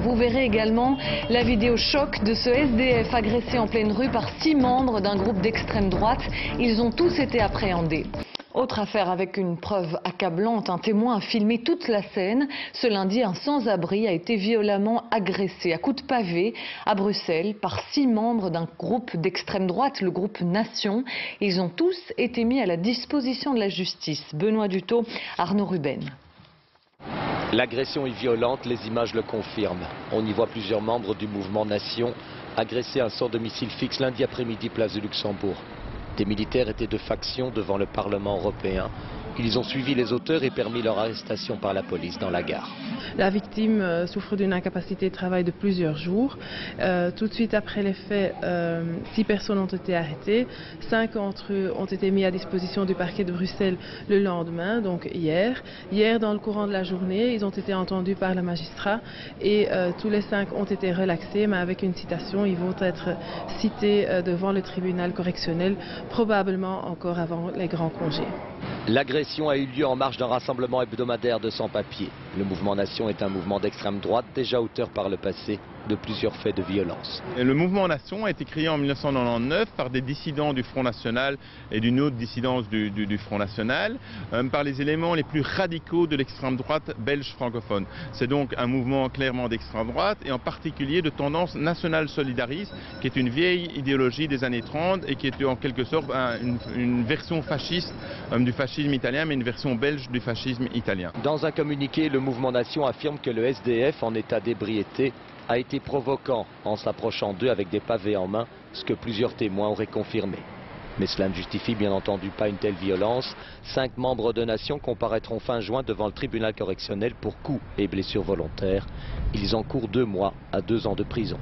Vous verrez également la vidéo choc de ce SDF agressé en pleine rue par 6 membres d'un groupe d'extrême droite. Ils ont tous été appréhendés. Autre affaire avec une preuve accablante, un témoin a filmé toute la scène. Ce lundi, un sans-abri a été violemment agressé à coups de pavé à Bruxelles par 6 membres d'un groupe d'extrême droite, le groupe Nation. Ils ont tous été mis à la disposition de la justice. Benoît Dutot, Arnaud Ruben. L'agression est violente, les images le confirment. On y voit plusieurs membres du mouvement Nation agressés à un sans domicile fixe lundi après-midi, place de Luxembourg. Des militaires étaient de faction devant le Parlement européen. Ils ont suivi les auteurs et permis leur arrestation par la police dans la gare. La victime souffre d'une incapacité de travail de plusieurs jours. Tout de suite après les faits, 6 personnes ont été arrêtées. 5 d'entre eux ont été mis à disposition du parquet de Bruxelles le lendemain, donc hier. Hier, dans le courant de la journée, ils ont été entendus par le magistrat et tous les 5 ont été relaxés, mais avec une citation, ils vont être cités devant le tribunal correctionnel, probablement encore avant les grands congés. L'agression a eu lieu en marge d'un rassemblement hebdomadaire de sans-papiers. Le mouvement Nation est un mouvement d'extrême droite déjà auteur par le passé de plusieurs faits de violence. Le mouvement Nation a été créé en 1999 par des dissidents du Front National et d'une autre dissidence du Front National, par les éléments les plus radicaux de l'extrême droite belge francophone. C'est donc un mouvement clairement d'extrême droite et en particulier de tendance nationale solidariste, qui est une vieille idéologie des années 30 et qui est en quelque sorte une version fasciste du fascisme italien, mais une version belge du fascisme italien. Dans un communiqué, le mouvement Nation affirme que le SDF en état d'ébriété a été provoquant en s'approchant d'eux avec des pavés en main, ce que plusieurs témoins auraient confirmé. Mais cela ne justifie bien entendu pas une telle violence. 5 membres de Nation comparaîtront fin juin devant le tribunal correctionnel pour coups et blessures volontaires. Ils encourent 2 mois à 2 ans de prison.